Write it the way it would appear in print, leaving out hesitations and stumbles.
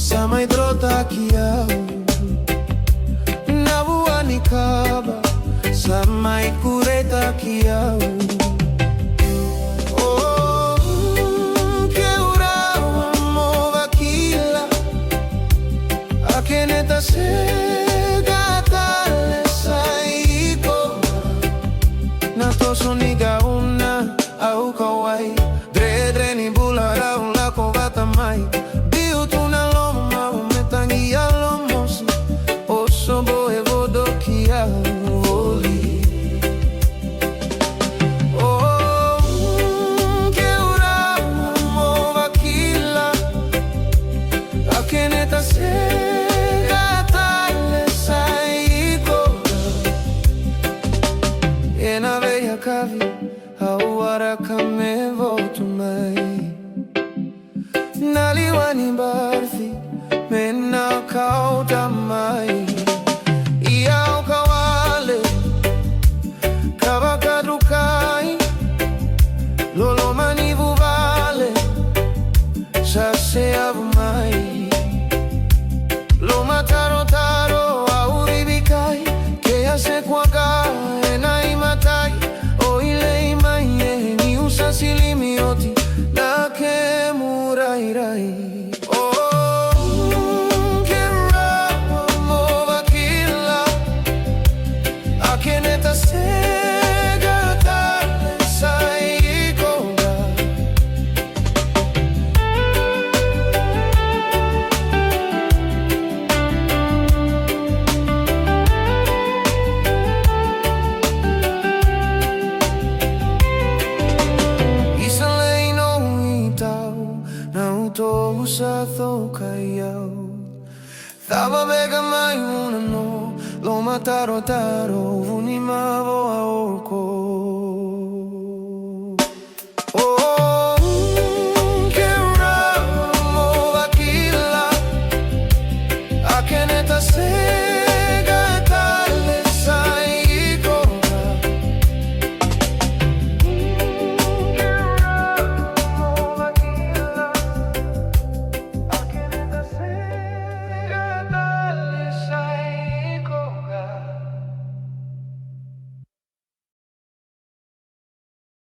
sa may trota kiyaw. Nabuan ni Kaba sa may kureta kiyaw. Keneta sega tale saiko na toso ni gauna au kawai dre ni bulara un la kovata mai dio tu na lomo ma metangi alomos oso boe vodo kia voli que ura mo vakila a keneta sega kavi hauara kame votu mai naliwani barfi mena kau damai iau kawale kabakadukai lolo manivu vale sase avumai lo mataro taro auribikai que hace cuaga enai matai silimioti da ke murai rai ke rapa mo vakila a keneta sega tale sai koga to sa tho kayau tava vega mai una no lo mataro taro unima voa orko